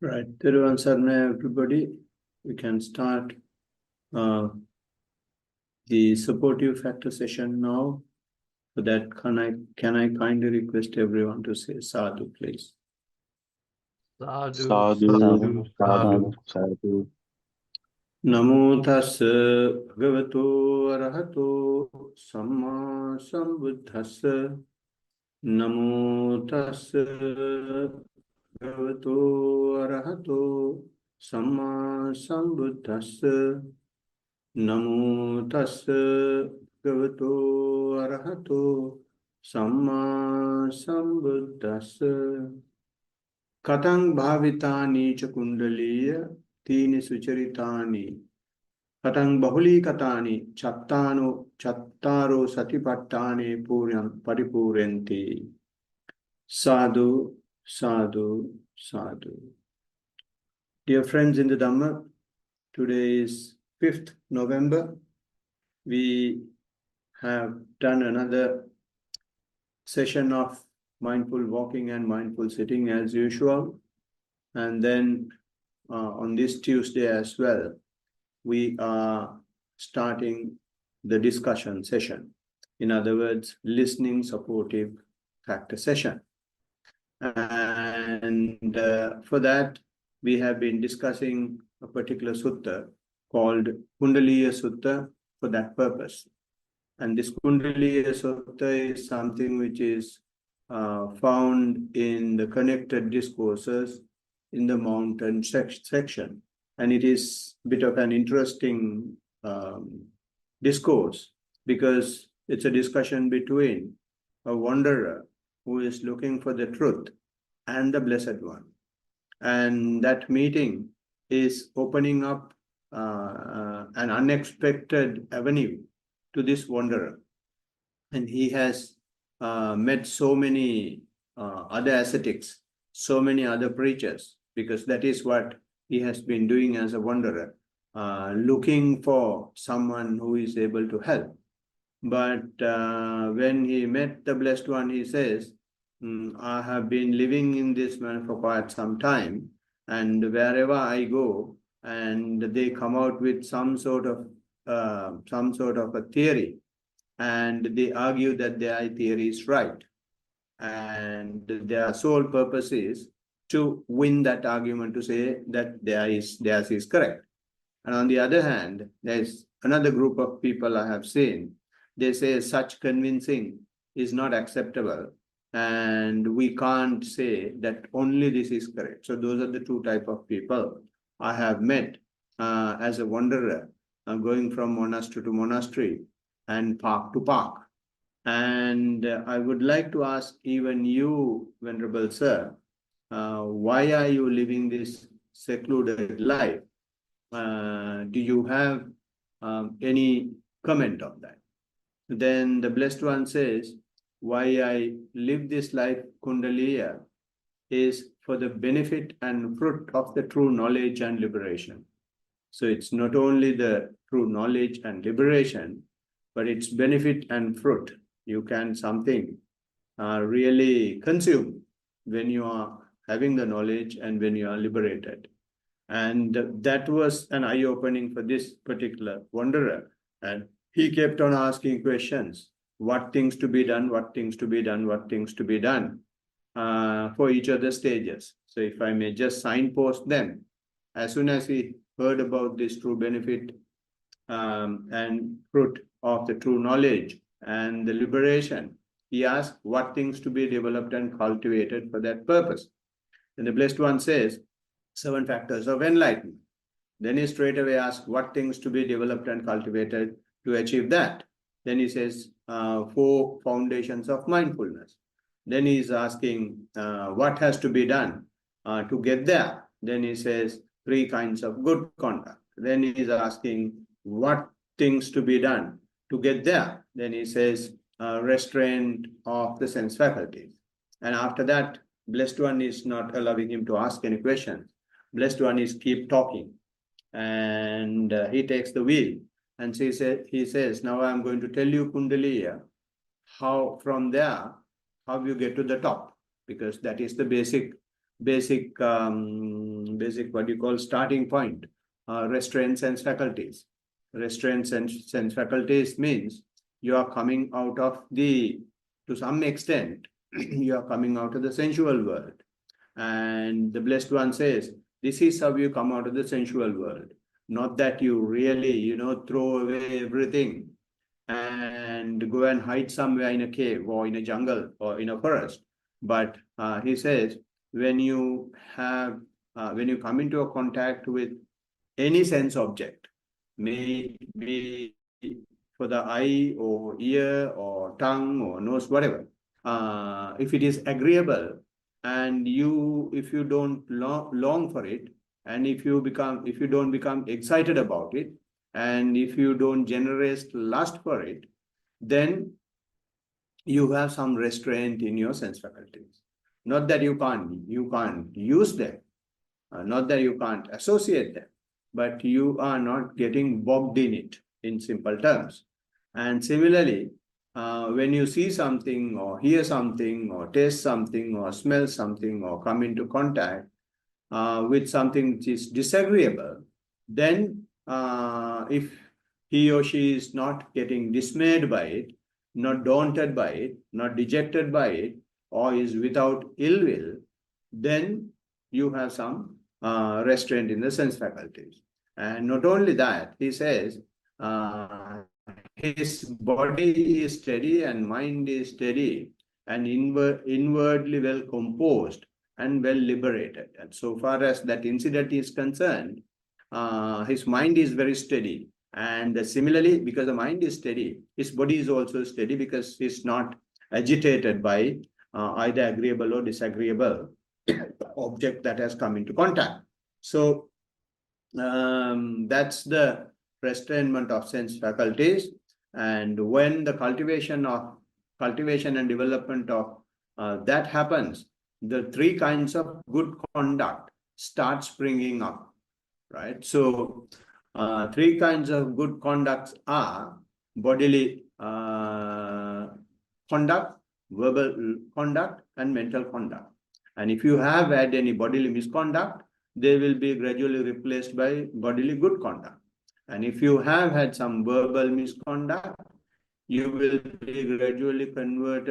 Right, Thiruvan Sarna, everybody. We can start the supportive factor session now. For that, can I kindly request everyone to say sadhu, please? Sadhu, Sadhu, sadhu, sadhu, sadhu. Namo tassa bhagavato arahato samma sambuddhassa. Namo tassa bhagavato arahato samma sambuddhassa. Namo tassa bhagavato arahato samma sambuddhassa. Katang bhavitani cha kundaliya tini sucharitani. Katang bahuli katani chattaro satipattane paripurenti. Sadhu, sadhu, sadhu. Dear friends in the Dhamma, today is 5th November. We have done another session of mindful walking and mindful sitting as usual. And then on this Tuesday as well, we are starting the discussion session. In other words, listening supportive factor session. And for that, we have been discussing a particular sutta called Kundaliya Sutta for that purpose. And this Kundaliya Sutta is something which is found in the connected discourses in the mountain section. And it is a bit of an interesting discourse because it's a discussion between a wanderer who is looking for the truth and the Blessed One. And that meeting is opening up an unexpected avenue to this wanderer. And he has met so many other ascetics, so many other preachers, because that is what he has been doing as a wanderer, looking for someone who is able to help. But when he met the Blessed One, he says, I have been living in this manner for quite some time, and wherever I go, and they come out with some sort of a theory, and they argue that their theory is right, and their sole purpose is to win that argument, to say that theirs is correct. And on the other hand, there's another group of people I have seen. They say such convincing is not acceptable, and we can't say that only this is correct. So those are the two type of people I have met as a wanderer, going from monastery to monastery and park to park. And I would like to ask even you, Venerable Sir, why are you living this secluded life? Do you have any comment on that? Then the Blessed One says, why I live this life, Kundaliya, is for the benefit and fruit of the true knowledge and liberation. So it's not only the true knowledge and liberation, but it's benefit and fruit. You can something really consume when you are having the knowledge and when you are liberated. And that was an eye-opening for this particular wanderer. And he kept on asking questions. What things to be done, what things to be done, what things to be done for each of the stages. So if I may just signpost them, as soon as he heard about this true benefit and fruit of the true knowledge and the liberation, he asked what things to be developed and cultivated for that purpose. And the Blessed One says, 7 factors of enlightenment. Then he straight away asks what things to be developed and cultivated to achieve that. Then he says 4 foundations of mindfulness. Then he is asking what has to be done to get there. Then he says 3 kinds of good conduct. Then he is asking what things to be done to get there. Then he says restraint of the sense faculties. And after that, Blessed One is not allowing him to ask any questions. Blessed One is keep talking. And he takes the wheel. And he says, now I'm going to tell you, Kundaliya, how from there, how you get to the top. because that is the basic what you call starting point. Restraint sense faculties. Restraint sense faculties means you are coming out of to some extent, you are coming out of the sensual world. And the Blessed One says, this is how you come out of the sensual world. Not that you really, throw away everything and go and hide somewhere in a cave or in a jungle or in a forest. But he says, when you come into a contact with any sense object, may it be for the eye or ear or tongue or nose, whatever, if it is agreeable, and if you don't long for it, and if you don't become excited about it, and if you don't generate lust for it, then you have some restraint in your sense faculties. Not that you can't use them, not that you can't associate them, but you are not getting bogged in it, in simple terms. And similarly, when you see something or hear something or taste something or smell something or come into contact with something which is disagreeable, then if he or she is not getting dismayed by it, not daunted by it, not dejected by it, or is without ill will, then you have some restraint in the sense faculties. And not only that, he says, his body is steady and mind is steady and inwardly well composed and well liberated. And so far as that incident is concerned, his mind is very steady. And similarly, because the mind is steady, his body is also steady because he's not agitated by either agreeable or disagreeable object that has come into contact. So that's the restrainment of sense faculties. And when the cultivation and development of that happens, the three kinds of good conduct start springing up, right? So three kinds of good conducts are bodily conduct, verbal conduct, and mental conduct. And if you have had any bodily misconduct, they will be gradually replaced by bodily good conduct. And if you have had some verbal misconduct, you will gradually convert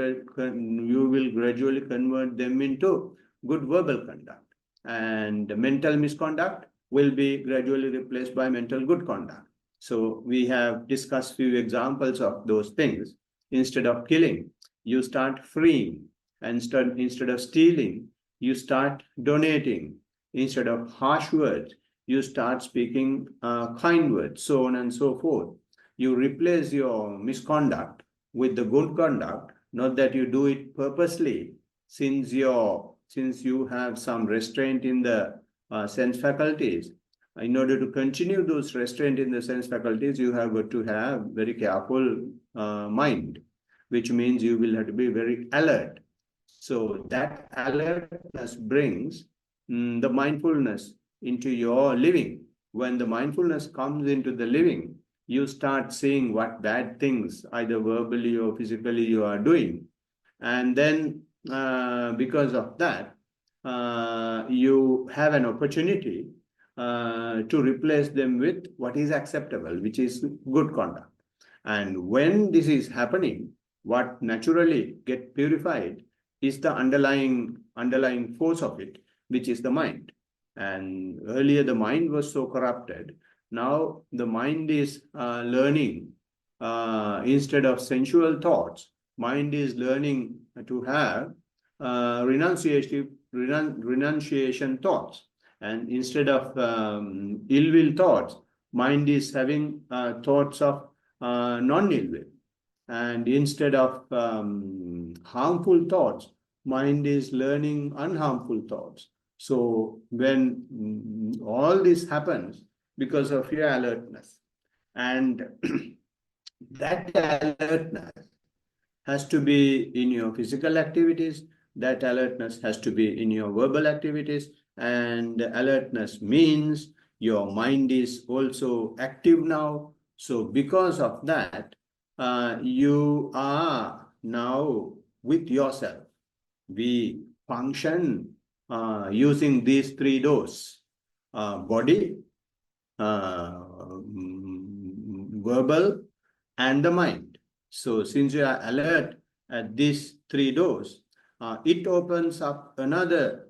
them into good verbal conduct. And mental misconduct will be gradually replaced by mental good conduct. So we have discussed few examples of those things. Instead of killing, you start freeing. And instead of stealing, you start donating. Instead of harsh words, you start speaking kind words, so on and so forth. You replace your misconduct with the good conduct, not that you do it purposely, since you have some restraint in the sense faculties. In order to continue those restraint in the sense faculties, you have got to have very careful mind, which means you will have to be very alert. So that alertness brings the mindfulness into your living. When the mindfulness comes into the living, you start seeing what bad things, either verbally or physically, you are doing. And then because of that, you have an opportunity to replace them with what is acceptable, which is good conduct. And when this is happening, what naturally get purified is the underlying force of it, which is the mind. And earlier the mind was so corrupted. Now the mind is learning, instead of sensual thoughts, mind is learning to have renunciation thoughts. And instead of ill will thoughts, mind is having thoughts of non-ill will. And instead of harmful thoughts, mind is learning unharmful thoughts. So when all this happens because of your alertness, and that alertness has to be in your physical activities, that alertness has to be in your verbal activities, and alertness means your mind is also active now. So because of that, you are now with yourself. We function using these three doors: body, verbal, and the mind. So since you are alert at these three doors, it opens up another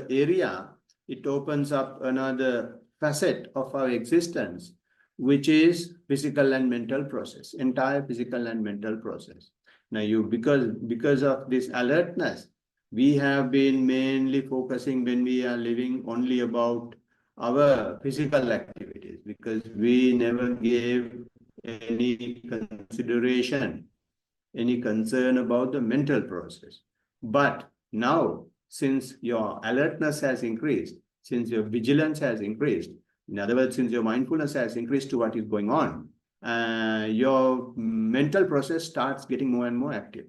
area. It opens up another facet of our existence, which is physical and mental process, entire physical and mental process. Now because of this alertness, we have been mainly focusing when we are living only about our physical activities, because we never gave any consideration, any concern about the mental process. But now, since your alertness has increased, since your vigilance has increased, in other words, since your mindfulness has increased to what is going on, your mental process starts getting more and more active.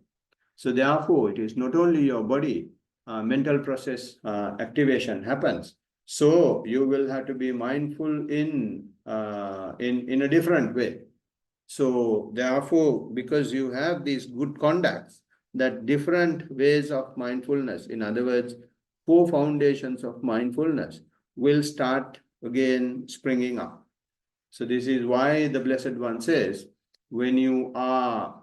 So therefore, it is not only your body, mental process activation happens. So you will have to be mindful in a different way. So therefore, because you have these good conducts, that different ways of mindfulness, in other words, 4 foundations of mindfulness will start again springing up. So this is why the Blessed One says, when you are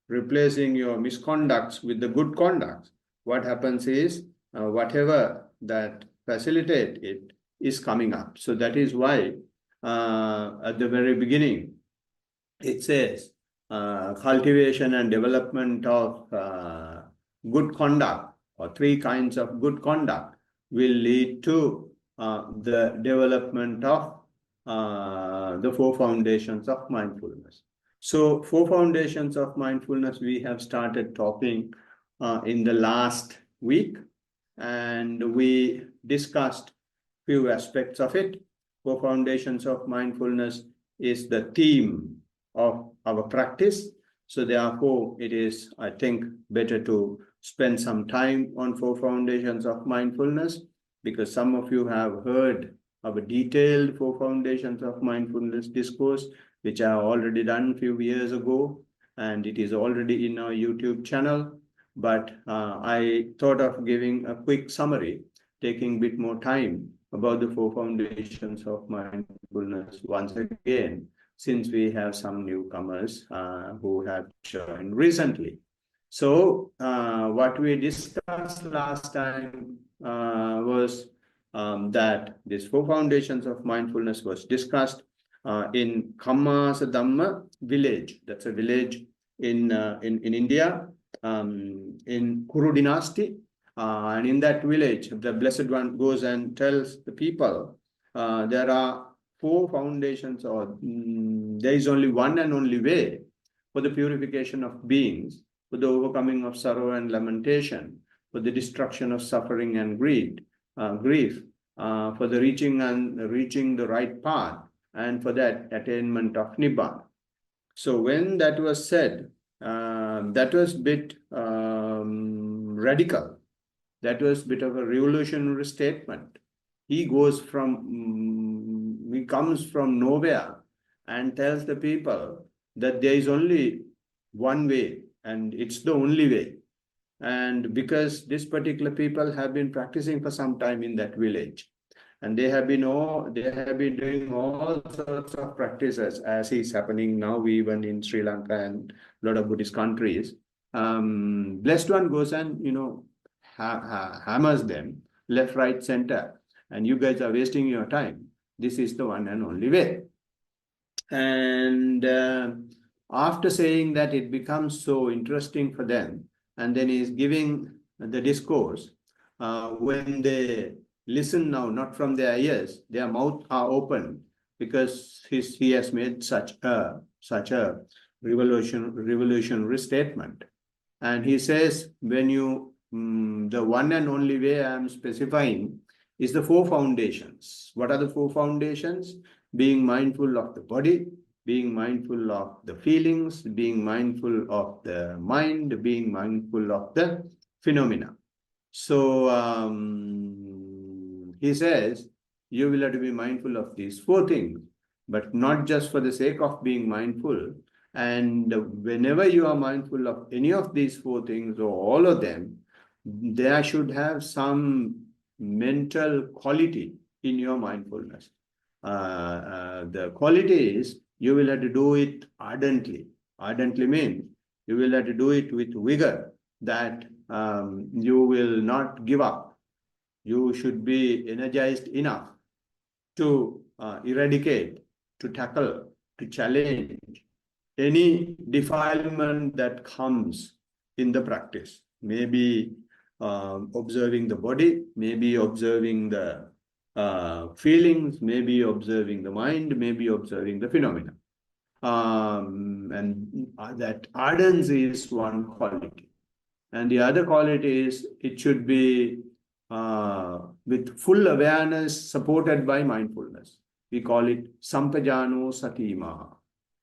replacing your misconducts with the good conducts, what happens is whatever that facilitate it is coming up. So that is why at the very beginning it says cultivation and development of good conduct, or 3 kinds of good conduct, will lead to the development of the 4 foundations of mindfulness. So 4 foundations of mindfulness we have started talking in the last week, and we discussed few aspects of it. 4 foundations of mindfulness is the theme of our practice. So therefore, it is, I think, better to spend some time on 4 foundations of mindfulness, because some of you have heard of a detailed 4 foundations of mindfulness discourse, which I have already done a few years ago, and it is already in our YouTube channel. But I thought of giving a quick summary, taking a bit more time about the 4 foundations of mindfulness once again, since we have some newcomers who have joined recently. So what we discussed last time was that these 4 foundations of mindfulness was discussed in Kammasa Dhamma village. That's a village in India, in Kuru dynasty. And in that village, the Blessed One goes and tells the people there are 4 foundations, or there is only one and only way for the purification of beings, for the overcoming of sorrow and lamentation, for the destruction of suffering and grief, for the reaching the right path, and for that attainment of Nibbana. So when that was said, that was a bit radical. That was a bit of a revolutionary statement. He comes from nowhere and tells the people that there is only one way, and it's the only way. And because this particular people have been practicing for some time in that village, and they have been doing all sorts of practices, as is happening now even in Sri Lanka and a lot of Buddhist countries. Blessed One goes and hammers them left, right, center, and you guys are wasting your time. This is the one and only way. And after saying that, it becomes so interesting for them, and then he's giving the discourse. When they listen now, not from their ears, their mouth are open, because he has made such a revolutionary statement. And he says, when you the one and only way I am specifying is the 4 foundations. What are the 4 foundations? Being mindful of the body, being mindful of the feelings, being mindful of the mind, being mindful of the phenomena. So he says, you will have to be mindful of these 4 things, but not just for the sake of being mindful, And whenever you are mindful of any of these four things or all of them, there should have some mental quality in your mindfulness. The quality is you will have to do it ardently. Ardently means you will have to do it with vigor, that you will not give up. You should be energized enough to eradicate, to tackle, to challenge any defilement that comes in the practice. Maybe observing the body, maybe observing the feelings, maybe observing the mind, maybe observing the phenomena. And that ardency is one quality. And the other quality is it should be with full awareness supported by mindfulness. We call it sampajano satima.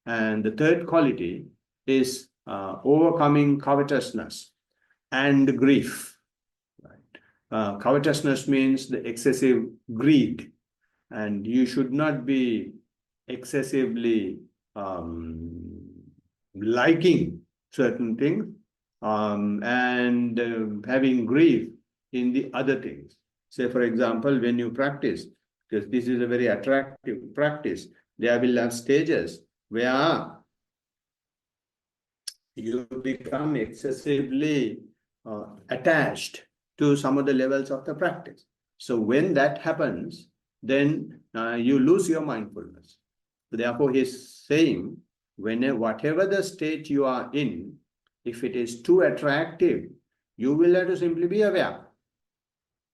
And the third quality is overcoming covetousness and grief. Right? Covetousness means the excessive greed, and you should not be excessively liking certain things and having grief in the other things. Say, for example, when you practice, because this is a very attractive practice, there will have stages where you become excessively attached to some of the levels of the practice. So when that happens, then you lose your mindfulness. Therefore, he's saying, whatever the state you are in, if it is too attractive, you will have to simply be aware.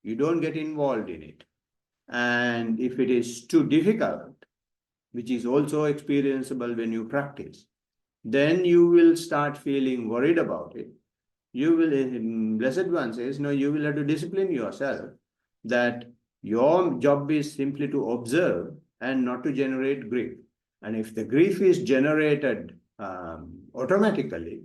You don't get involved in it. And if it is too difficult, which is also experienceable when you practice, then you will start feeling worried about it. You will, Blessed One says, no, you will have to discipline yourself that your job is simply to observe and not to generate grief. And if the grief is generated automatically,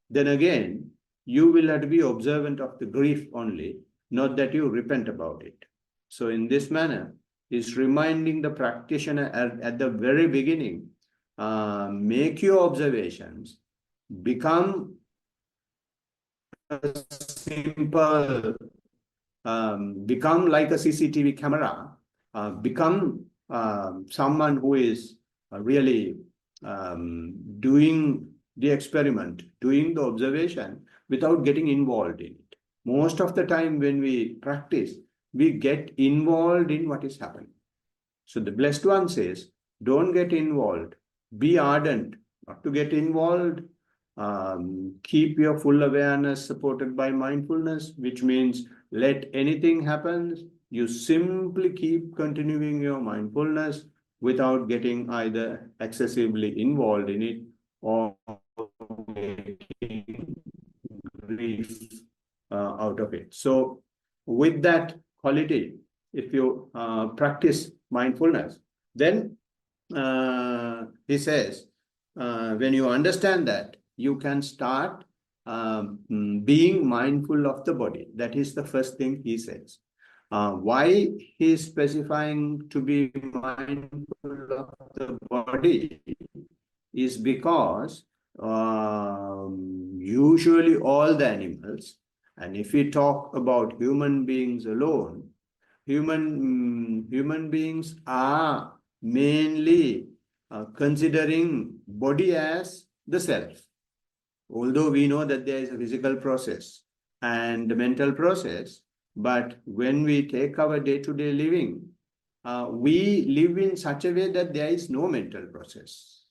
then again, you will have to be observant of the grief only, not that you repent about it. So in this manner, he's reminding the practitioner at the very beginning, make your observations, become a simple, become like a CCTV camera, become someone who is really doing the experiment, doing the observation without getting involved in it. Most of the time when we practice, we get involved in what is happening. So the Blessed One says, don't get involved, be ardent, not to get involved. Keep your full awareness supported by mindfulness, which means let anything happen, you simply keep continuing your mindfulness without getting either excessively involved in it or getting grief out of it. So with that quality, if you practice mindfulness, then he says, when you understand that, you can start being mindful of the body. That is the first thing he says. Why he is specifying to be mindful of the body is because usually all the animals, and if we talk about human beings alone, human beings are mainly considering body as the self. Although we know that there is a physical process and a mental process, but when we take our day-to-day living, we live in such a way that there is no mental process.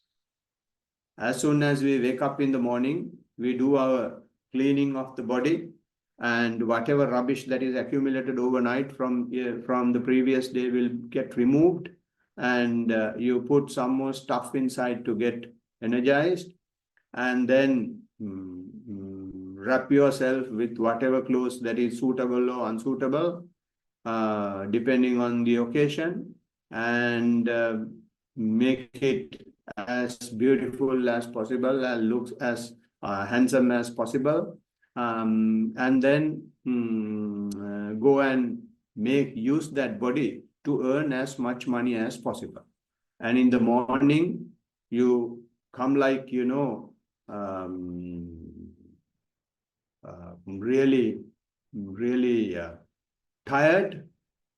As soon as we wake up in the morning, we do our cleaning of the body, and whatever rubbish that is accumulated overnight from the previous day will get removed, and you put some more stuff inside to get energized, and then wrap yourself with whatever clothes that is suitable or unsuitable, depending on the occasion, and make it as beautiful as possible and looks as handsome as possible, and then go and use that body to earn as much money as possible. And in the morning, you come like, really, really tired,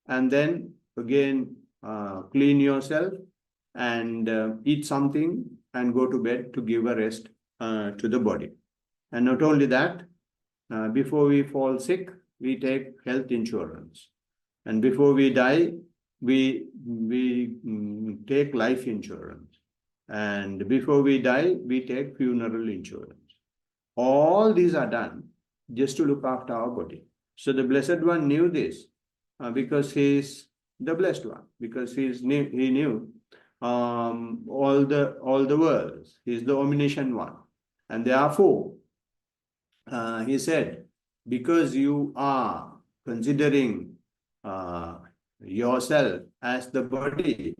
and then again clean yourself and eat something and go to bed to give a rest to the body. And not only that, before we fall sick, we take health insurance. And before we die, we take life insurance. And before we die, we take funeral insurance. All these are done just to look after our body. So the Blessed One knew this because he is the Blessed One, because he knew all the worlds. He is the omniscient one. And therefore, he said, because you are considering yourself as the body,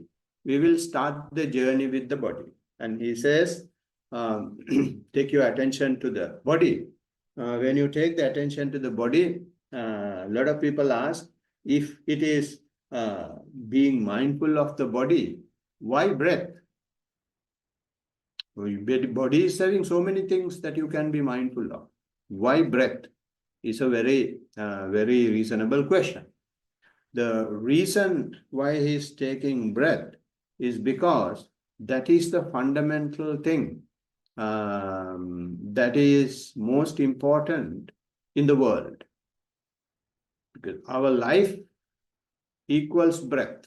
we will start the journey with the body. And he says, take your attention to the body. When you take the attention to the body, a lot of people ask, if it is being mindful of the body, why breath? Body is having so many things that you can be mindful of. Why breath? Is a very, very reasonable question. The reason why he's taking breath is because that is the fundamental thing that is most important in the world. Because our life equals breath.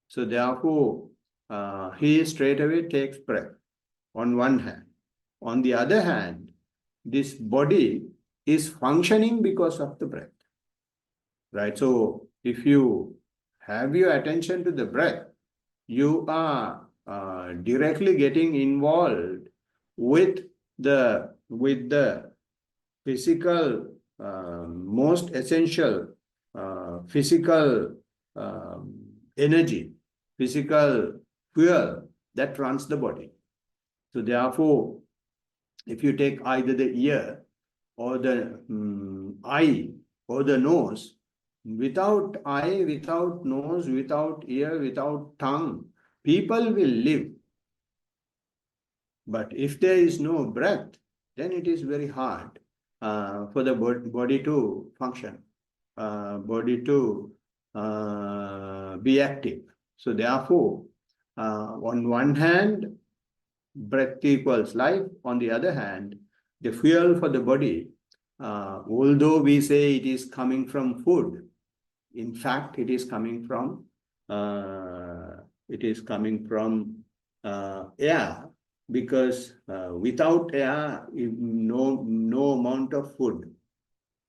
So therefore, he straight away takes breath on one hand. On the other hand, this body is functioning because of the breath. Right? So if you have your attention to the breath, you are directly getting involved with the physical, most essential physical energy, physical fuel that runs the body. So therefore, if you take either the ear or the eye or the nose, without eye, without nose, without ear, without tongue, people will live. But if there is no breath, then it is very hard for the body to function, body to be active. So therefore, on one hand, breath equals life. On the other hand, the fuel for the body, although we say it is coming from food, in fact, it is coming from air, because without air, no amount of food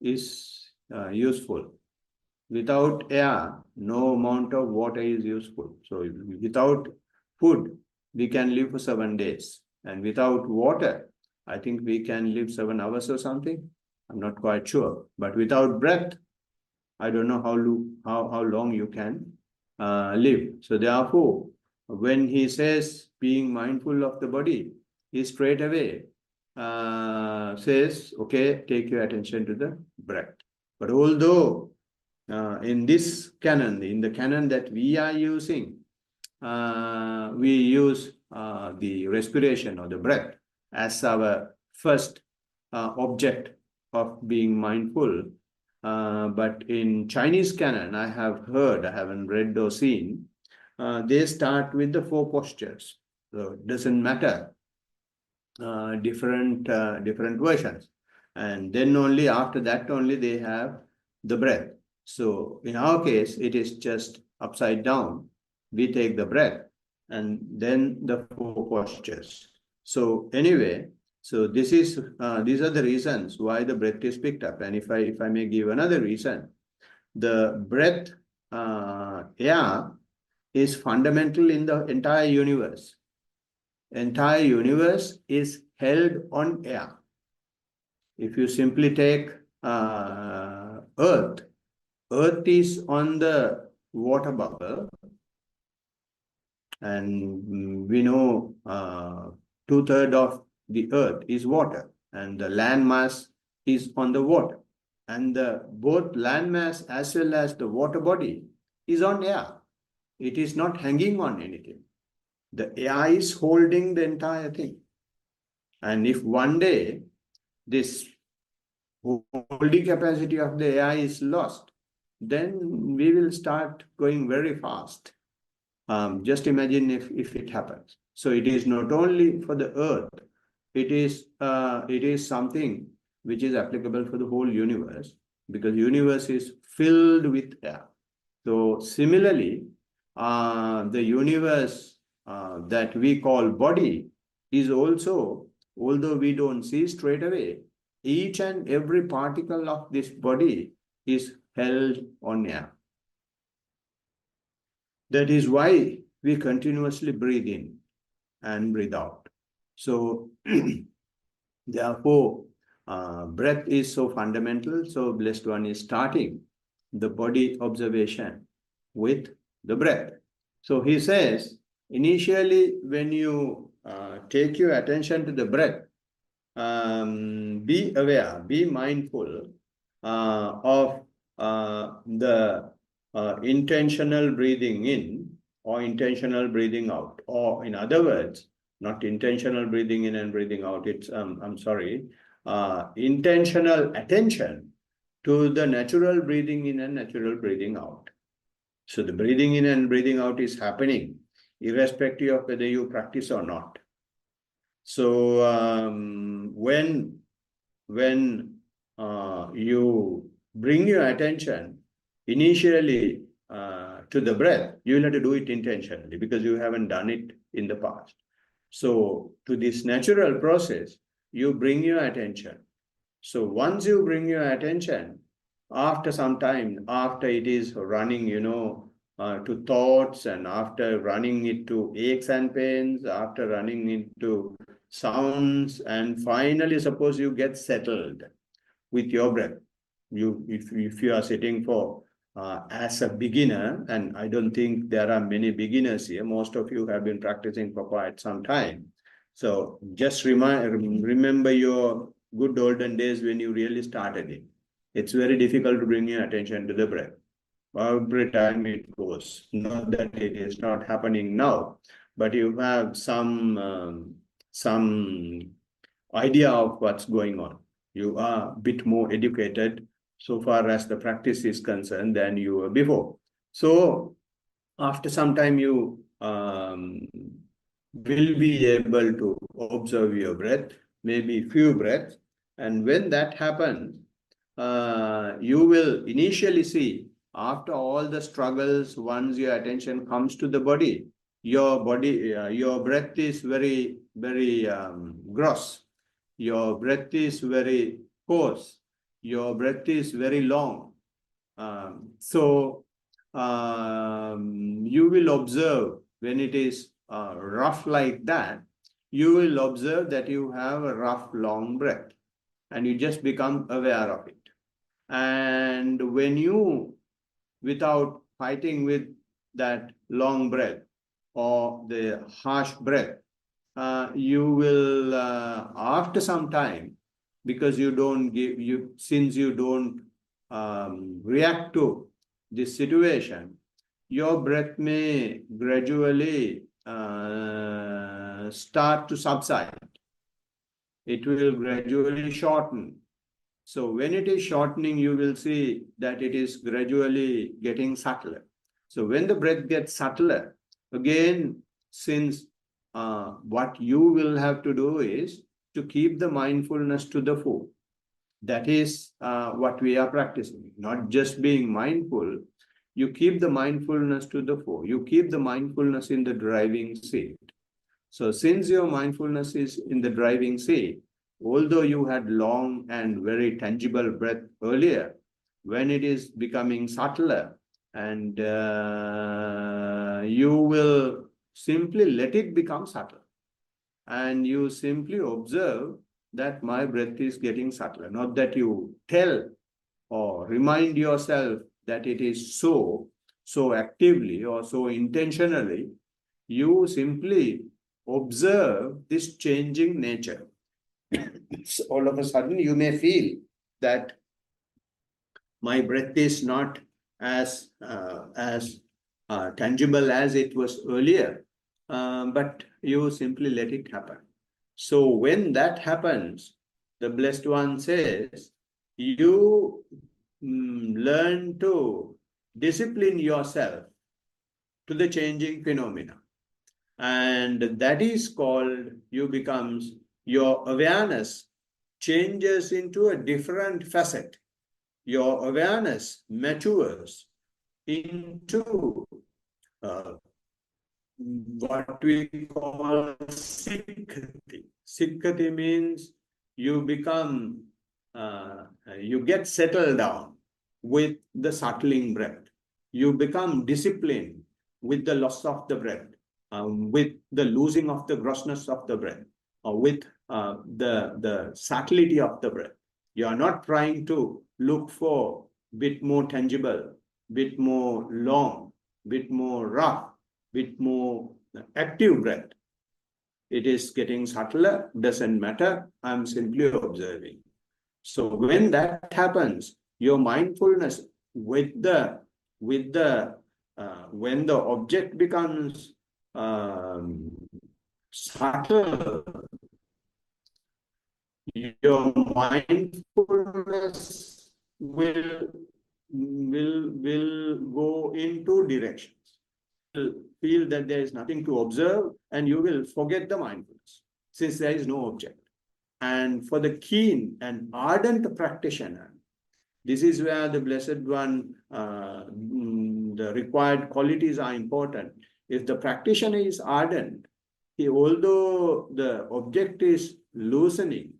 is useful. Without air, no amount of water is useful. So without food, we can live for 7 days. And without water, I think we can live 7 hours or something. I'm not quite sure. But without breath, I don't know how long you can live. So therefore, when he says being mindful of the body, he straight away says, okay, take your attention to the breath. But although in this canon, in the canon that we are using, we use the respiration or the breath as our first object of being mindful. But in Chinese canon, I have heard, I haven't read or seen, they start with the 4 postures. So it doesn't matter, different versions. And then only after that only they have the breath. So in our case, it is just upside down. We take the breath and then the 4 postures. So anyway, so this is these are the reasons why the breath is picked up. And if I may give another reason, the breath air is fundamental in the entire universe. Entire universe is held on air. If you simply take Earth is on the water bubble, and we know 2/3 of the Earth is water, and the land mass is on the water, and both land mass as well as the water body is on air. It is not hanging on anything. The AI is holding the entire thing. And if one day this holding capacity of the AI is lost, then we will start going very fast. Just imagine if it happens. So it is not only for the earth, it is something which is applicable for the whole universe, because universe is filled with air. So similarly, the universe that we call body is also, although we don't see straight away, each and every particle of this body is held on air. That is why we continuously breathe in and breathe out. So therefore, breath is so fundamental. So Blessed One is starting the body observation with the breath. So he says, initially when you take your attention to the breath, be aware, be mindful of the intentional breathing in or intentional breathing out. Or in other words, not intentional breathing in and breathing out, it's, intentional attention to the natural breathing in and natural breathing out. So the breathing in and breathing out is happening irrespective of whether you practice or not. So when you bring your attention initially to the breath, you will have to do it intentionally because you haven't done it in the past. So to this natural process, you bring your attention. So once you bring your attention, after some time, after it is running, to thoughts, and after running it to aches and pains, after running into sounds, and finally, suppose you get settled with your breath. If you are sitting for as a beginner, and I don't think there are many beginners here, most of you have been practicing for quite some time. So just remember your good olden days when you really started it. It's very difficult to bring your attention to the breath. Every time it goes. Not that it is not happening now, but you have some idea of what's going on. You are a bit more educated so far as the practice is concerned than you were before. So after some time, you will be able to observe your breath, maybe few breaths. And when that happens, you will initially see, after all the struggles, once your attention comes to the body, your breath is very, very gross. Your breath is very coarse. Your breath is very long. So you will observe when it is rough like that, you will observe that you have a rough, long breath, and you just become aware of it. And when you, without fighting with that long breath or the harsh breath, you will, after some time, because since you don't react to this situation, your breath may gradually start to subside. It will gradually shorten. So when it is shortening, you will see that it is gradually getting subtler. So when the breath gets subtler, again, since what you will have to do is to keep the mindfulness to the fore. That is what we are practicing, not just being mindful. You keep the mindfulness to the fore. You keep the mindfulness in the driving seat. So since your mindfulness is in the driving seat, although you had long and very tangible breath earlier, when it is becoming subtler, and you will simply let it become subtle. And you simply observe that my breath is getting subtler. Not that you tell or remind yourself that it is so actively or so intentionally. You simply observe this changing nature. So all of a sudden, you may feel that my breath is not as tangible as it was earlier. but you simply let it happen. So when that happens, the Blessed One says, you learn to discipline yourself to the changing phenomena. And that is called, your awareness changes into a different facet. Your awareness matures into what we call sikkati. Sikkati means you you get settled down with the settling breath. You become disciplined with the loss of the breath, with the losing of the grossness of the breath, or with the subtlety of the breath. You are not trying to look for bit more tangible, bit more long, bit more rough, bit more active breath. It is getting subtler, doesn't matter. I'm simply observing. So when that happens, your mindfulness with the when the object becomes subtle, your mindfulness will go in two directions. Feel that there is nothing to observe, and you will forget the mindfulness since there is no object. And for the keen and ardent practitioner, this is where the Blessed One, the required qualities are important. If the practitioner is ardent, although the object is loosening,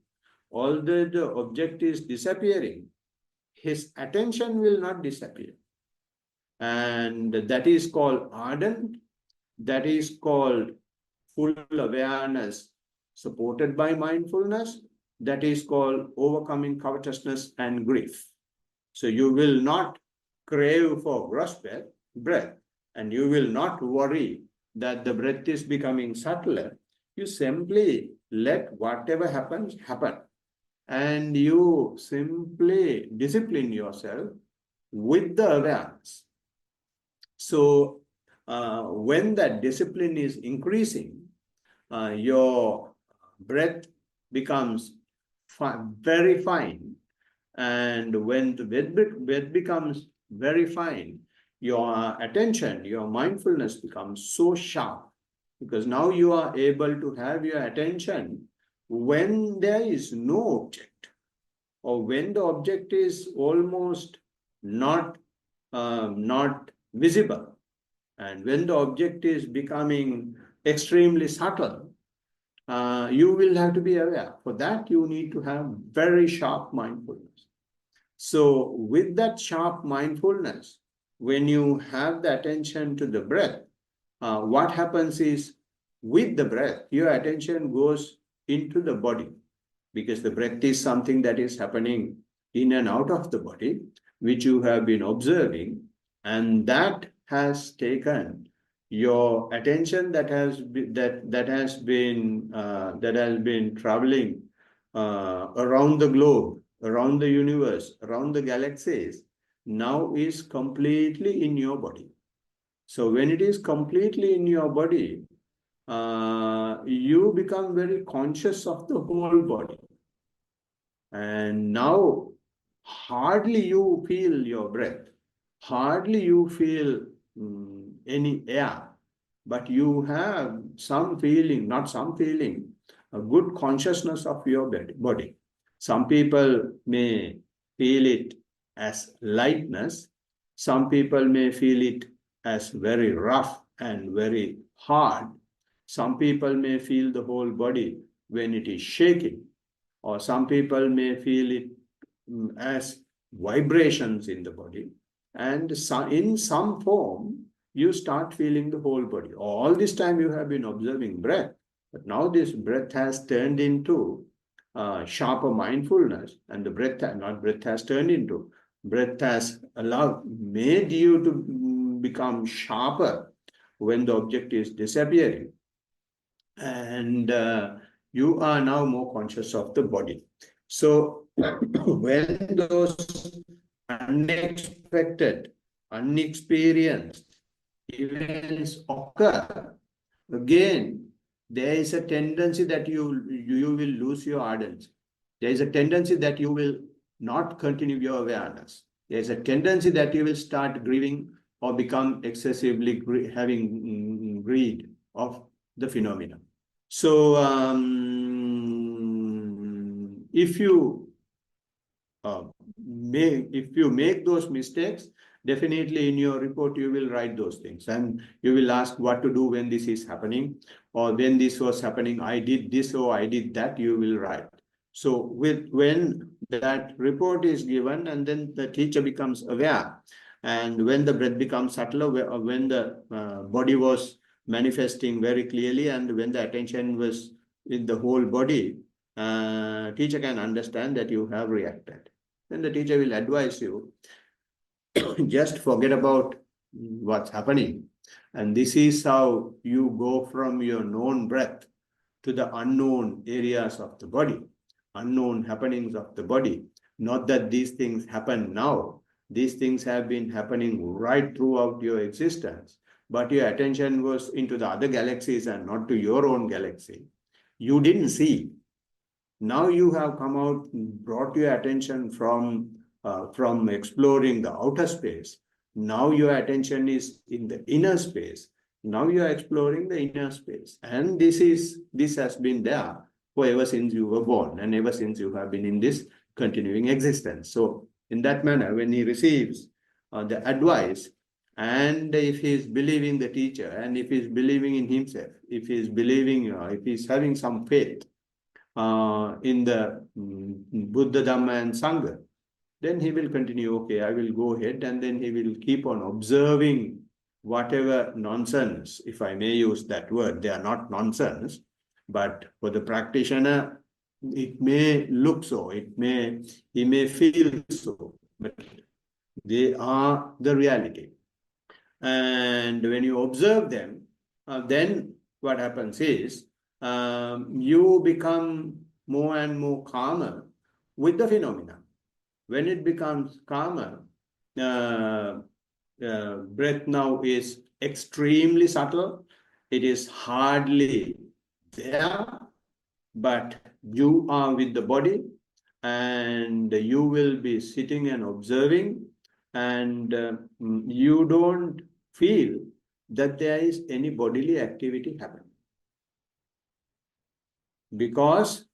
although the object is disappearing, his attention will not disappear. And that is called ardent, that is called full awareness supported by mindfulness, that is called overcoming covetousness and grief. So you will not crave for gross breath, and you will not worry that the breath is becoming subtler. You simply let whatever happens happen, and you simply discipline yourself with the awareness. So when that discipline is increasing, your breath becomes very fine. And when the breath becomes very fine, your attention, your mindfulness becomes so sharp, because now you are able to have your attention when there is no object, or when the object is almost not visible, and when the object is becoming extremely subtle, you will have to be aware. For that, you need to have very sharp mindfulness. So with that sharp mindfulness, when you have the attention to the breath, what happens is, with the breath, your attention goes into the body, because the breath is something that is happening in and out of the body, which you have been observing, and that has taken your attention that has been traveling around the globe, around the universe, around the galaxies, now is completely in your body. So when it is completely in your body, you become very conscious of the whole body. And now hardly you feel your breath, hardly you feel any air, but you have some feeling, not some feeling, a good consciousness of your body. Some people may feel it as lightness, some people may feel it as very rough and very hard. Some people may feel the whole body when it is shaking, or some people may feel it as vibrations in the body. And in some form, you start feeling the whole body. All this time you have been observing breath, but now this breath has turned into sharper mindfulness, and the breath has turned into, breath has made you to become sharper when the object is disappearing. And you are now more conscious of the body. So when those unexpected, unexperienced events occur, again, there is a tendency that you will lose your ardence. There is a tendency that you will not continue your awareness. There is a tendency that you will start grieving or become excessively having greed of the phenomena. So, if you make those mistakes, definitely in your report you will write those things, and you will ask what to do when this is happening, or when this was happening, I did this or I did that, you will write. So when that report is given, and then the teacher becomes aware, and when the breath becomes subtler, when the body was manifesting very clearly, and when the attention was in the whole body, teacher can understand that you have reacted. Then the teacher will advise you, just forget about what's happening. And this is how you go from your known breath to the unknown areas of the body, unknown happenings of the body. Not that these things happen now. These things have been happening right throughout your existence, but your attention was into the other galaxies and not to your own galaxy. You didn't see. Now you have come out, brought your attention from exploring the outer space. Now your attention is in the inner space. Now you are exploring the inner space, and this has been there for ever since you were born, and ever since you have been in this continuing existence. So in that manner, when he receives the advice, and if he is believing the teacher, and if he is believing in himself, if he is believing, if he is having some faith in the Buddha, Dhamma, and Sangha, then he will continue, okay, I will go ahead, and then he will keep on observing whatever nonsense, if I may use that word. They are not nonsense, but for the practitioner, it may look so, he may feel so, but they are the reality. And when you observe them, then what happens is, you become more and more calmer with the phenomena. When it becomes calmer, breath now is extremely subtle. It is hardly there, but you are with the body, and you will be sitting and observing, and you don't feel that there is any bodily activity happening, because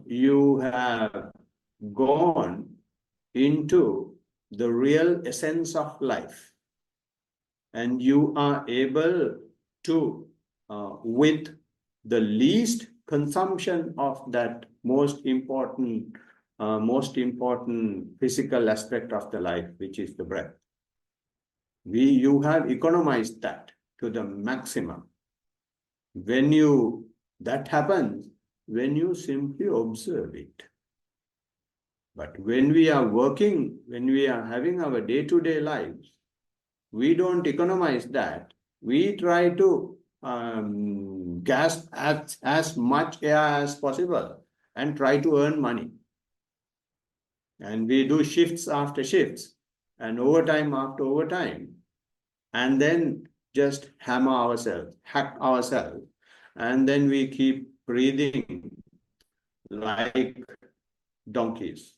you have gone into the real essence of life, and you are able to, with the least consumption of that most important physical aspect of the life, which is the breath. You have economized that to the maximum. That happens when you simply observe it. But when we are working, when we are having our day-to-day lives, we don't economize that. We try to gasp as much air as possible and try to earn money. And we do shifts after shifts and overtime after overtime, and then just hammer ourselves, hack ourselves, and then we keep breathing like donkeys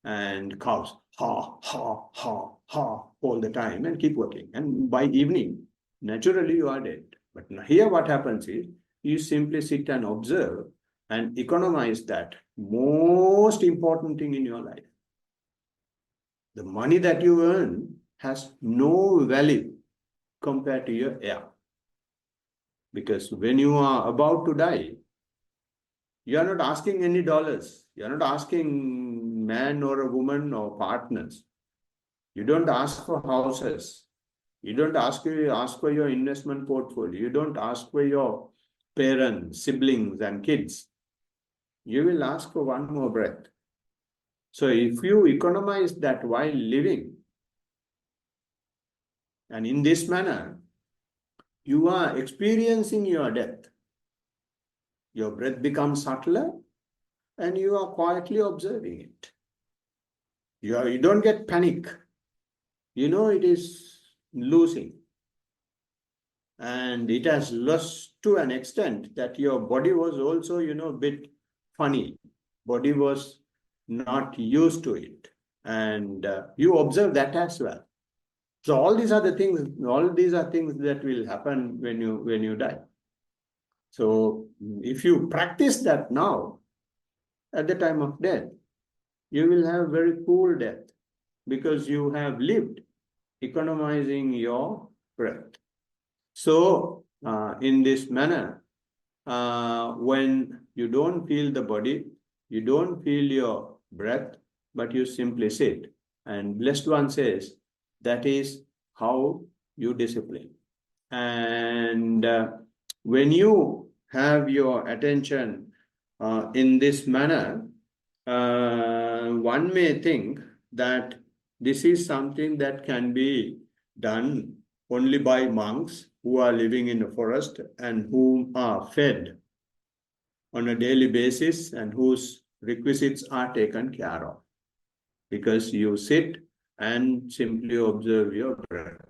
and cows, ha, ha, ha, ha, all the time, and keep working. And by evening, naturally you are dead. But here what happens is, you simply sit and observe and economize that most important thing in your life. The money that you earn has no value compared to your air. Because when you are about to die, you are not asking any dollars. You are not asking man or a woman or partners. You don't ask for houses. You don't ask for your investment portfolio. You don't ask for your parents, siblings, and kids. You will ask for one more breath. So if you economize that while living, and in this manner, you are experiencing your death. Your breath becomes subtler, and you are quietly observing it. You don't get panic. You know it is losing. And it has lost to an extent that your body was also, a bit funny. Body was not used to it. And you observe that as well. So all these are the things, all these are things that will happen when you die. So if you practice that now, at the time of death, you will have very cool death because you have lived, economizing your breath. So in this manner, when you don't feel the body, you don't feel your breath, but you simply sit. And Blessed One says, that is how you discipline. And when you have your attention in this manner, one may think that this is something that can be done only by monks who are living in a forest and who are fed on a daily basis and whose requisites are taken care of. Because you sit and simply observe your breath.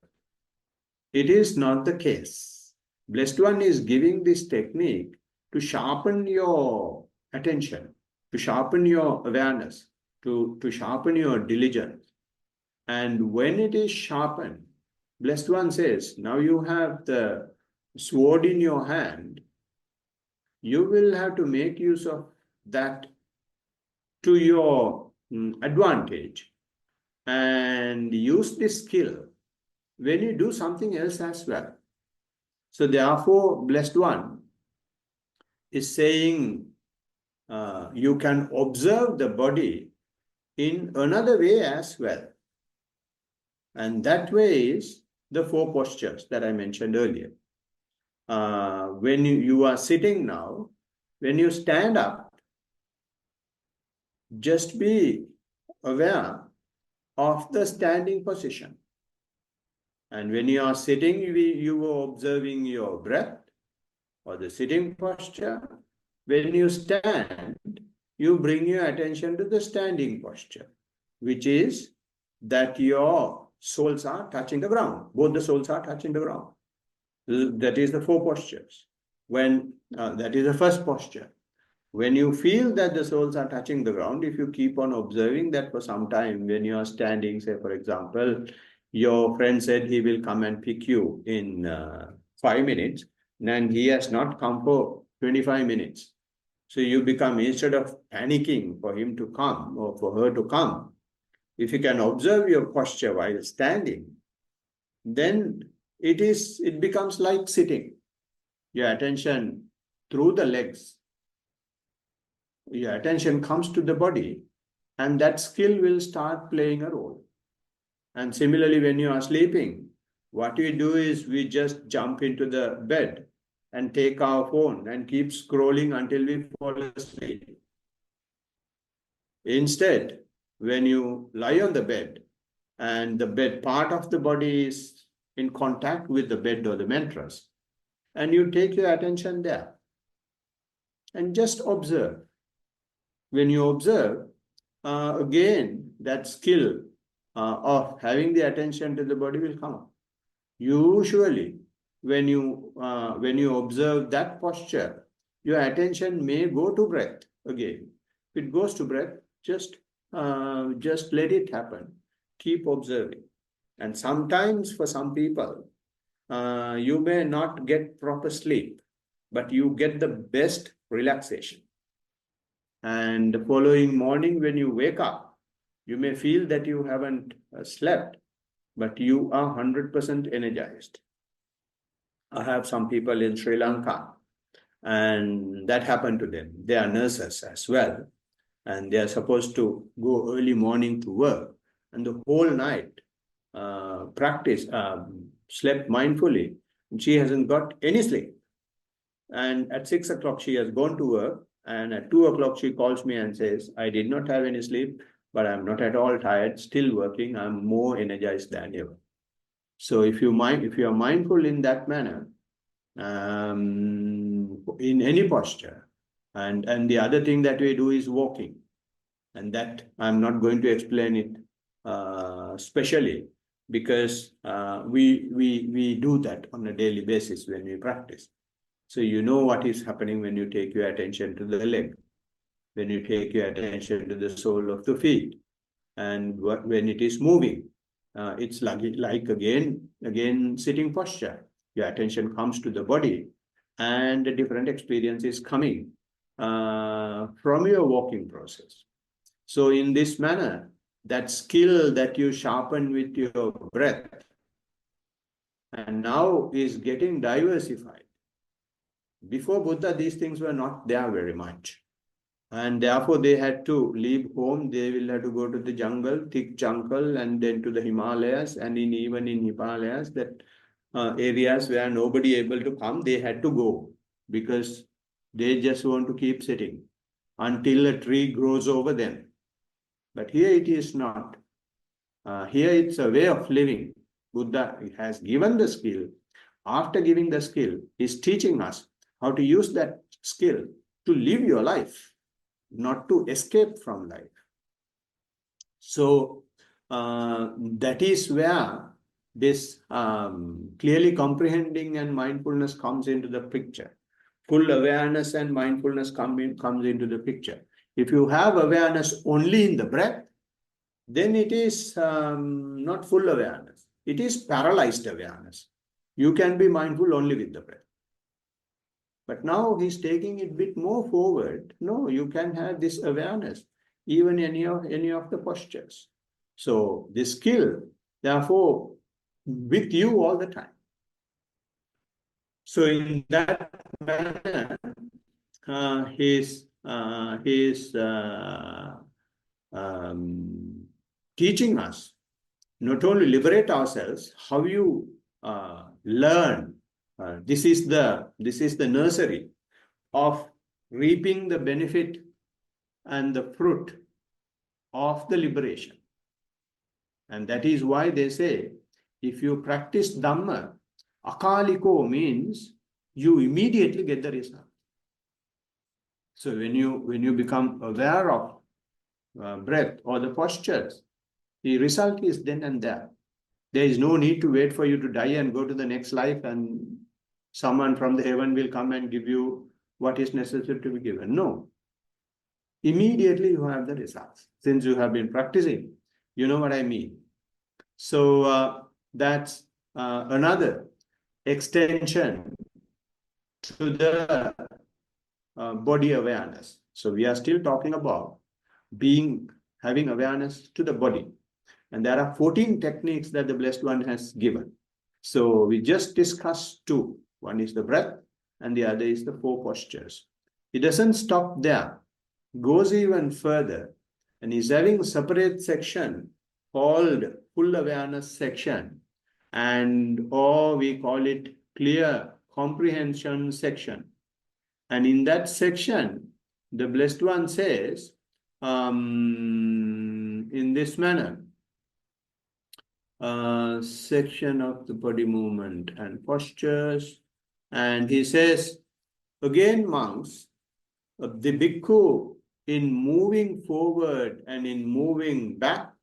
It is not the case. Blessed One is giving this technique to sharpen your attention, to sharpen your awareness, to sharpen your diligence. And when it is sharpened, Blessed One says, now you have the sword in your hand, you will have to make use of that to your advantage and use this skill when you do something else as well. So therefore, Blessed One is saying you can observe the body in another way as well. And that way is the 4 postures that I mentioned earlier. When you are sitting now, when you stand up, just be aware of the standing position. And when you are sitting, you are observing your breath or the sitting posture. When you stand, you bring your attention to the standing posture, which is that your soles are touching the ground. Both the soles are touching the ground. That is the 4 postures. When that is the first posture. When you feel that the soles are touching the ground, if you keep on observing that for some time, when you are standing, say for example, your friend said he will come and pick you in 5 minutes, and he has not come for 25 minutes. So you become, instead of panicking for him to come or for her to come, if you can observe your posture while standing, then it becomes like sitting. Your attention through the legs, your attention comes to the body, and that skill will start playing a role. And similarly, when you are sleeping, what we do is we just jump into the bed and take our phone and keep scrolling until we fall asleep. Instead, when you lie on the bed and the bed part of the body is in contact with the bed or the mattress, and you take your attention there and just observe. When you observe, again, that skill of having the attention to the body will come up. Usually, when you observe that posture, your attention may go to breath again. If it goes to breath, just let it happen. Keep observing. And sometimes for some people, you may not get proper sleep, but you get the best relaxation. And the following morning when you wake up, you may feel that you haven't slept, but you are 100% energized. I have some people in Sri Lanka, and that happened to them. They are nurses as well, and they are supposed to go early morning to work, and the whole night slept mindfully. She hasn't got any sleep. And at 6 o'clock, she has gone to work. And at 2 o'clock, she calls me and says, I did not have any sleep, but I'm not at all tired, still working. I'm more energized than ever. So if you are mindful in that manner, in any posture, and the other thing that we do is walking, and that I'm not going to explain it specially, because we do that on a daily basis when we practice. So you know what is happening when you take your attention to the leg, when you take your attention to the sole of the feet, and when it is moving. It's like again sitting posture. Your attention comes to the body, and a different experience is coming from your walking process. So in this manner, that skill that you sharpen with your breath and now is getting diversified. Before Buddha, these things were not there very much. And therefore, they had to leave home. They will have to go to the jungle, thick jungle, and then to the Himalayas. And even in Himalayas, that areas where nobody able to come, they had to go because they just want to keep sitting until a tree grows over them. But here it is not. Here it's a way of living. Buddha has given the skill. After giving the skill, he's teaching us how to use that skill to live your life, not to escape from life. So that is where this clearly comprehending and mindfulness comes into the picture. Full awareness and mindfulness comes into the picture. If you have awareness only in the breath, then it is not full awareness. It is paralyzed awareness. You can be mindful only with the breath. But now he's taking it a bit more forward. No, you can have this awareness, even any of the postures. So this skill, therefore, with you all the time. So in that manner, he's teaching us not only liberate ourselves, how you learn. This is the nursery of reaping the benefit and the fruit of the liberation. And that is why they say, if you practice Dhamma, akaliko means you immediately get the result. So when you become aware of breath or the postures, the result is then and there. There is no need to wait for you to die and go to the next life and someone from the heaven will come and give you what is necessary to be given. No. Immediately you have the results. Since you have been practicing, you know what I mean. So that's another extension to the body awareness. So we are still talking about having awareness to the body. And there are 14 techniques that the Blessed One has given. So we just discussed 2. One is the breath and the other is the 4 postures. He doesn't stop there, goes even further, and he's having a separate section called full awareness section, or we call it clear comprehension section. And in that section, the Blessed One says, in this manner, section of the body movement and postures. And he says, again, monks, the bhikkhu in moving forward and in moving back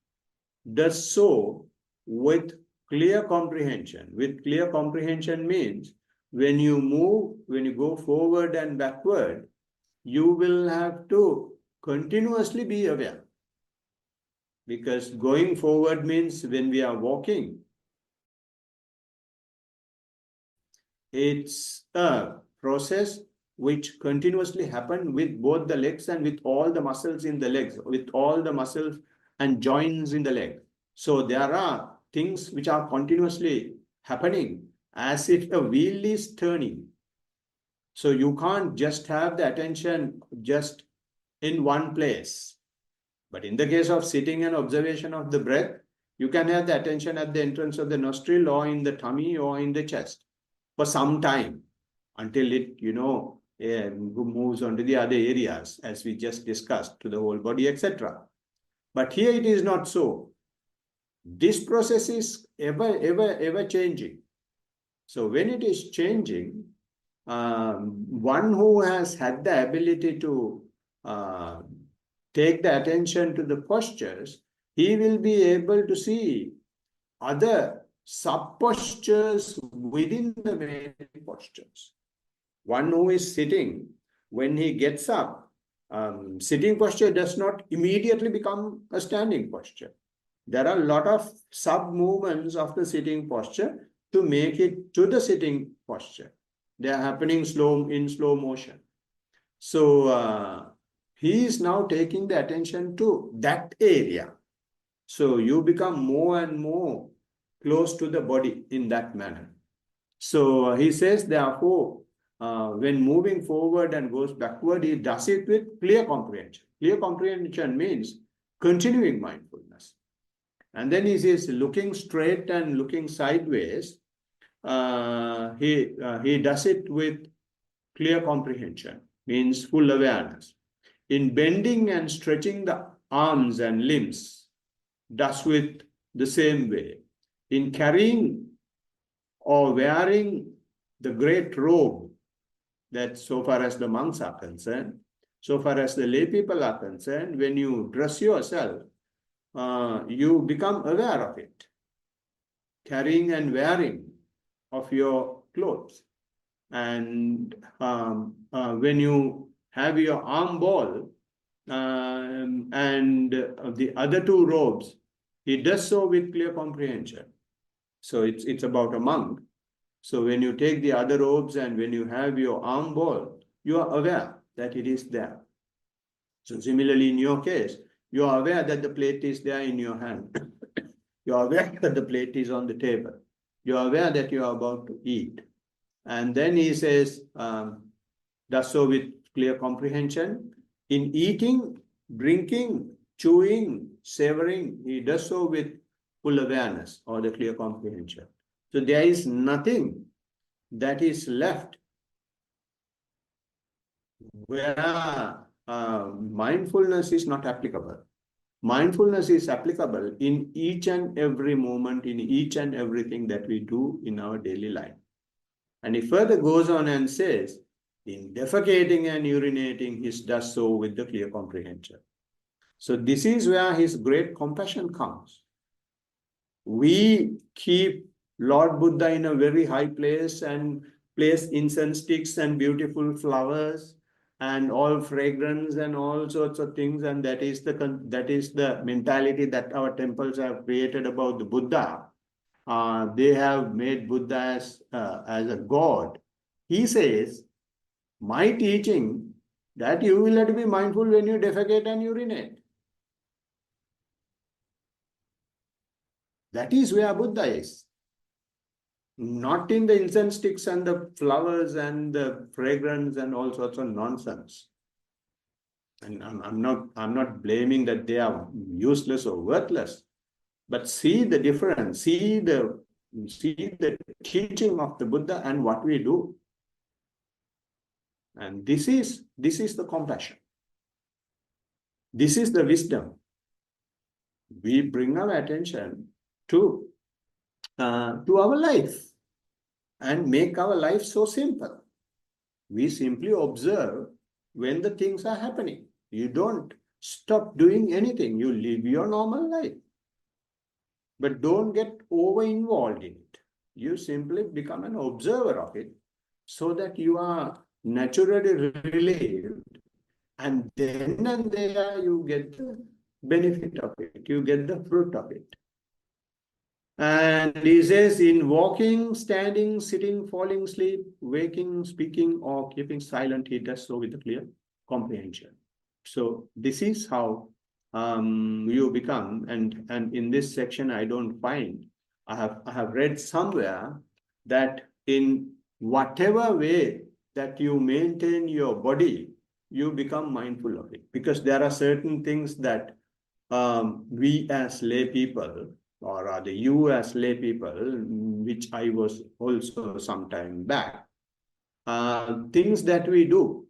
does so with clear comprehension. With clear comprehension means when you move, when you go forward and backward, you will have to continuously be aware. Because going forward means when we are walking, it's a process which continuously happens with both the legs and with all the muscles in the legs, with all the muscles and joints in the leg. So there are things which are continuously happening as if a wheel is turning. So you can't just have the attention just in one place. But in the case of sitting and observation of the breath, you can have the attention at the entrance of the nostril or in the tummy or in the chest for some time until it, moves on to the other areas as we just discussed, to the whole body, etc. But here it is not so. This process is ever changing. So when it is changing, one who has had the ability to take the attention to the postures, he will be able to see other sub-postures within the main postures. One who is sitting, when he gets up, sitting posture does not immediately become a standing posture. There are a lot of sub-movements of the sitting posture to make it to the sitting posture. They are happening in slow motion. So he is now taking the attention to that area. So you become more and more close to the body in that manner. So he says, therefore, when moving forward and goes backward, he does it with clear comprehension. Clear comprehension means continuing mindfulness. And then he says, looking straight and looking sideways, he does it with clear comprehension, means full awareness. In bending and stretching the arms and limbs, does with the same way. In carrying or wearing the great robe, that so far as the monks are concerned, so far as the lay people are concerned, when you dress yourself, you become aware of it. Carrying and wearing of your clothes. And when you have your arm ball and the other two robes, he does so with clear comprehension. So it's about a monk. So when you take the other robes and when you have your arm ball, you are aware that it is there. So similarly, in your case, you are aware that the plate is there in your hand. You are aware that the plate is on the table. You are aware that you are about to eat. And then he says, does so with clear comprehension. In eating, drinking, chewing, savoring, he does so with full awareness or the clear comprehension. So there is nothing that is left where mindfulness is not applicable. Mindfulness is applicable in each and every moment, in each and everything that we do in our daily life. And he further goes on and says, in defecating and urinating, he does so with the clear comprehension. So this is where his great compassion comes. We keep Lord Buddha in a very high place and place incense sticks and beautiful flowers and all fragrance and all sorts of things, and that is the mentality that our temples have created about the Buddha. They have made Buddha as a god. He says, my teaching that you will have to be mindful when you defecate and urinate. That is where Buddha is. Not in the incense sticks and the flowers and the fragrance and all sorts of nonsense. And I'm not blaming that they are useless or worthless, but see the difference, see the teaching of the Buddha and what we do. And this is the compassion. This is the wisdom. We bring our attention to our life and make our life so simple. We simply observe when the things are happening. You don't stop doing anything. You live your normal life. But don't get over-involved in it. You simply become an observer of it so that you are naturally relieved. And then and there you get the benefit of it. You get the fruit of it. And he says, in walking, standing, sitting, falling asleep, waking, speaking, or keeping silent, he does so with a clear comprehension. So this is how you become, and in this section I don't find, I have read somewhere that in whatever way that you maintain your body, you become mindful of it. Because there are certain things that we as lay people, or rather you as lay people, which I was also some time back, things that we do.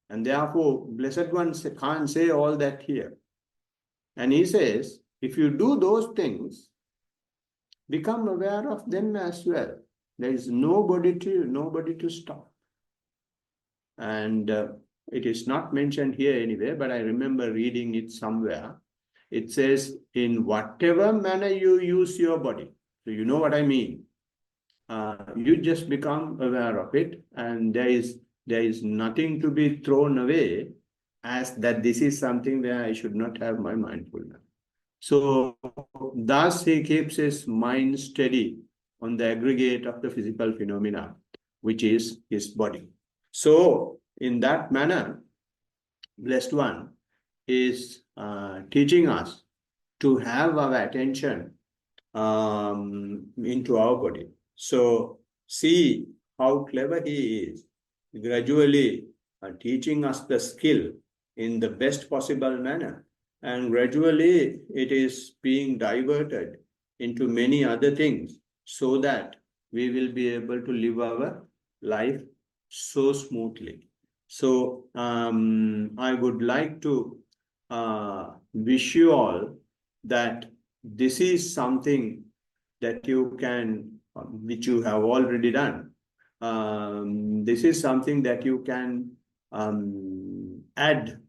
And therefore, Blessed One can't say all that here. And he says, if you do those things, become aware of them as well. There is nobody to stop. And it is not mentioned here anyway, but I remember reading it somewhere. It says, in whatever manner you use your body, So you know what I mean. You just become aware of it, and there is nothing to be thrown away as that this is something where I should not have my mindfulness. So thus he keeps his mind steady on the aggregate of the physical phenomena, which is his body. So in that manner, Blessed One is teaching us to have our attention into our body. So see how clever he is, gradually teaching us the skill in the best possible manner. And gradually it is being diverted into many other things so that we will be able to live our life so smoothly. So I would like to wish you all that this is something that you can, which you have already done. This is something that you can add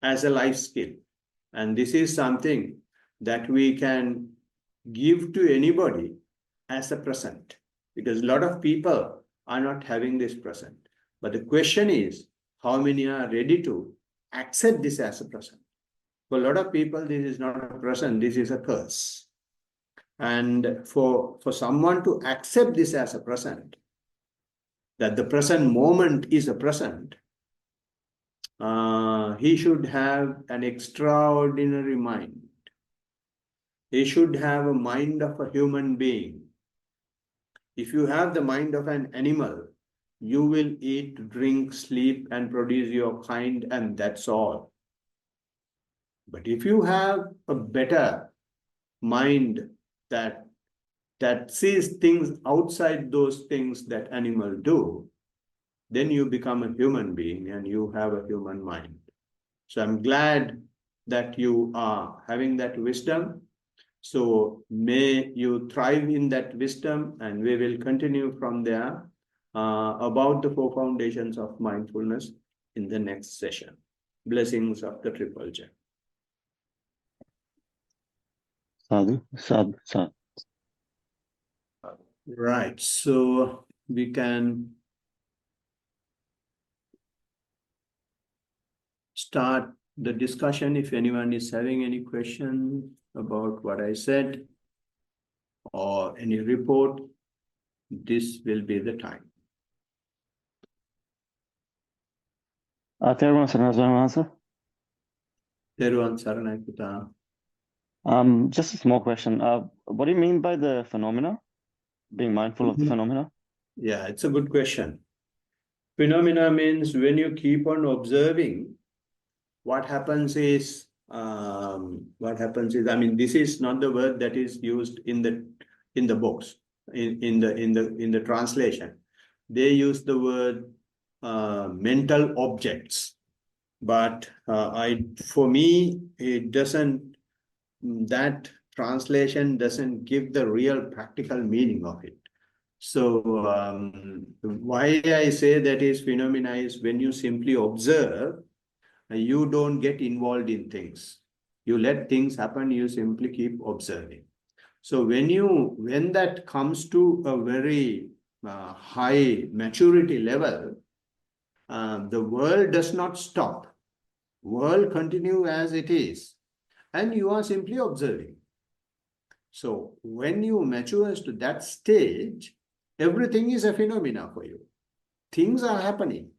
as a life skill. And this is something that we can give to anybody as a present. Because a lot of people are not having this present. But the question is, how many are ready to accept this as a present? For a lot of people, this is not a present, this is a curse. And for someone to accept this as a present, that the present moment is a present, he should have an extraordinary mind. He should have a mind of a human being. If you have the mind of an animal, you will eat, drink, sleep, and produce your kind, and that's all. But if you have a better mind that sees things outside those things that animals do, then you become a human being and you have a human mind. So I'm glad that you are having that wisdom. So may you thrive in that wisdom, and we will continue from there about the 4 foundations of mindfulness in the next session. Blessings of the Triple Gem. Sadhu, sadhu, sadhu. Right, so we can start the discussion. If anyone is having any question about what I said or any report, this will be the time. Therwan Saranaswaramasa. Teruvan Saranai Puta. Just a small question. What do you mean by the phenomena? Being mindful of the phenomena? Yeah, it's a good question. Phenomena means when you keep on observing, what happens is, I mean, this is not the word that is used in the books, in the translation. They use the word mental objects, but for me, it doesn't. That translation doesn't give the real practical meaning of it. So why I say that is phenomena is when you simply observe, you don't get involved in things. You let things happen, you simply keep observing. So when that comes to a very high maturity level, the world does not stop. World continue as it is, and you are simply observing. So when you mature to that stage, everything is a phenomena for you. Things are happening,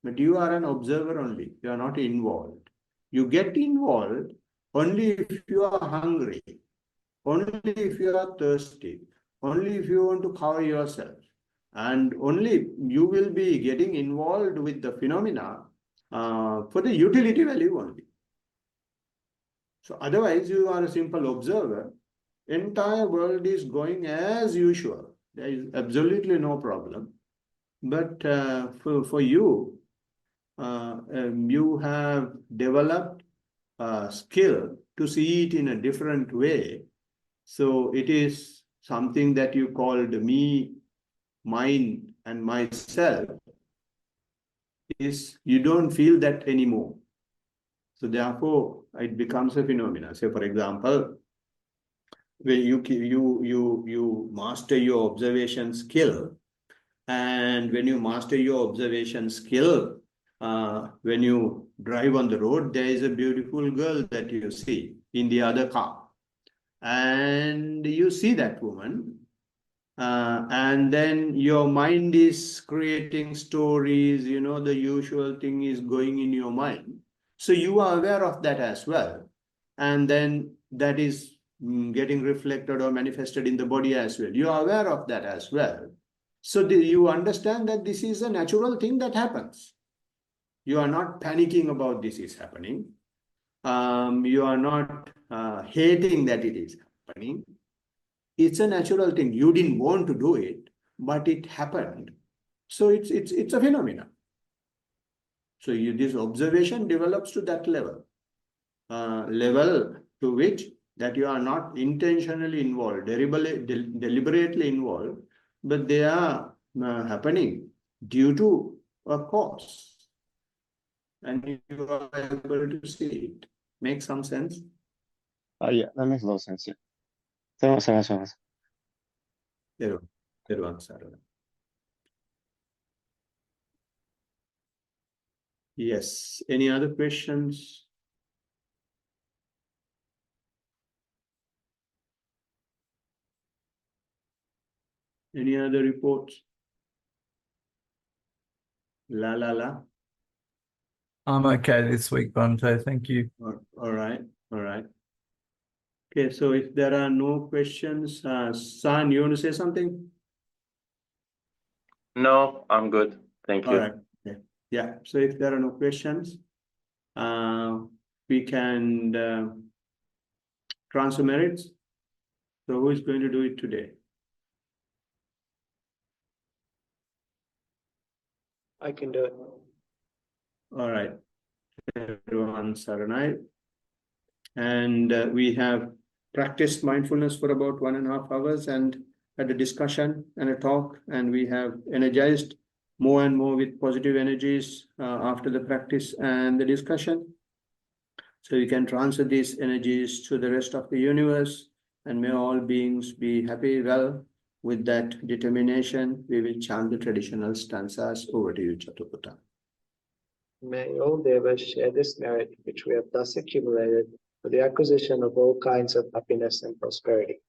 but you are an observer only. You are not involved. You get involved only if you are hungry, only if you are thirsty, only if you want to cover yourself. And only you will be getting involved with the phenomena for the utility value only. So otherwise, you are a simple observer. Entire world is going as usual. There is absolutely no problem. But for you, you have developed a skill to see it in a different way. So it is something that you called me, mine, and myself. Is you don't feel that anymore. So therefore, it becomes a phenomenon. Say, for example, when you master your observation skill, and when you master your observation skill, when you drive on the road, there is a beautiful girl that you see in the other car, and you see that woman, and then your mind is creating stories, the usual thing is going in your mind. So you are aware of that as well. And then that is getting reflected or manifested in the body as well. You are aware of that as well. So you understand that this is a natural thing that happens. You are not panicking about this is happening. You are not hating that it is happening. It's a natural thing. You didn't want to do it, but it happened. So it's a phenomenon. So this observation develops to that level to which that you are not intentionally involved, deliberately involved, but they are happening due to a cause, and you are able to see it. Make some sense? Yeah, that makes a lot of sense. Yeah. So, Yes. Any other questions? Any other reports? La. I'm okay this week, Bhante. Thank you. All right. Okay, so if there are no questions, San, you want to say something? No, I'm good. Thank All you. right. Okay. Yeah. So if there are no questions, we can transfer merits. So who is going to do it today? I can do it. All right. Everyone, Saranai. And we have practiced mindfulness for about 1.5 hours and had a discussion and a talk, and we have energized more and more with positive energies after the practice and the discussion. So you can transfer these energies to the rest of the universe, and may all beings be happy. Well, with that determination, we will chant the traditional stanzas. Over to you, Chatuputa. May all devas share this merit which we have thus accumulated for the acquisition of all kinds of happiness and prosperity.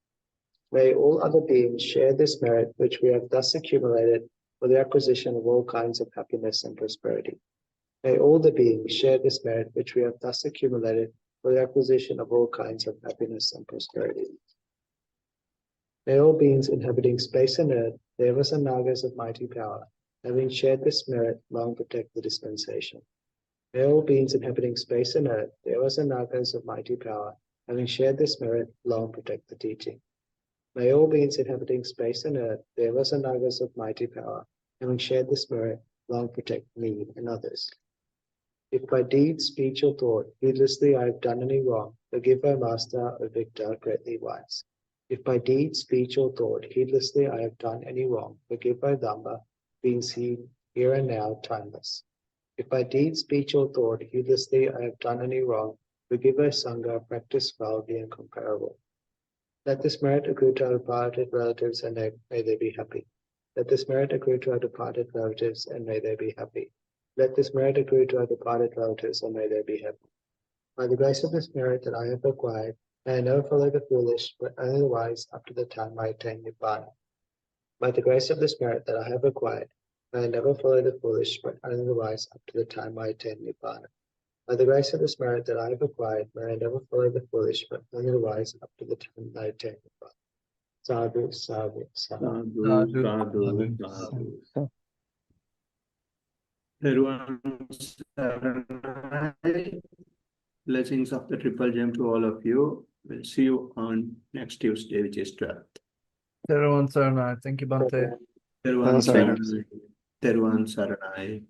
May all other beings share this merit which we have thus accumulated for the acquisition of all kinds of happiness and prosperity. May all the beings share this merit which we have thus accumulated for the acquisition of all kinds of happiness and prosperity. May all beings inhabiting space and earth, devas and nagas of mighty power, having shared this merit, long protect the dispensation. May all beings inhabiting space and earth, devas and nagas of mighty power, having shared this merit, long protect the teaching. May all beings inhabiting space and earth, devas and nagas of mighty power, having shared this merit, long protect me and others. If by deed, speech, or thought, heedlessly I have done any wrong, forgive, O Master, O Victor, greatly wise. If by deed, speech, or thought, heedlessly I have done any wrong, forgive, O Dhamma, being seen here and now, timeless. If by deed, speech, or thought, heedlessly I have done any wrong, forgive, O Sangha, practice well, the incomparable. Let this merit accrue to our departed relatives, and may they be happy. Let this merit accrue to our departed relatives, and may they be happy. Let this merit accrue to our departed relatives, and may they be happy. By the grace of this merit that I have acquired, may I never follow the foolish, but only the wise up to the time I attain Nibbana. By the grace of this merit that I have acquired, may I never follow the foolish, but only the wise up to the time I attain Nibbana. By the grace of this merit that I have acquired, may I never follow the foolish, but only the wise up to the time I attain Nibbana. Sadhu, sadhu, sadhu. Sadhu. So, Everyone, blessings of the Triple Gem to all of you. We'll see you on next Tuesday, which is 12th. Everyone, Saranai. Thank you, Bhante. Teruvan Saranai. Saranai. Teruvan Saranai.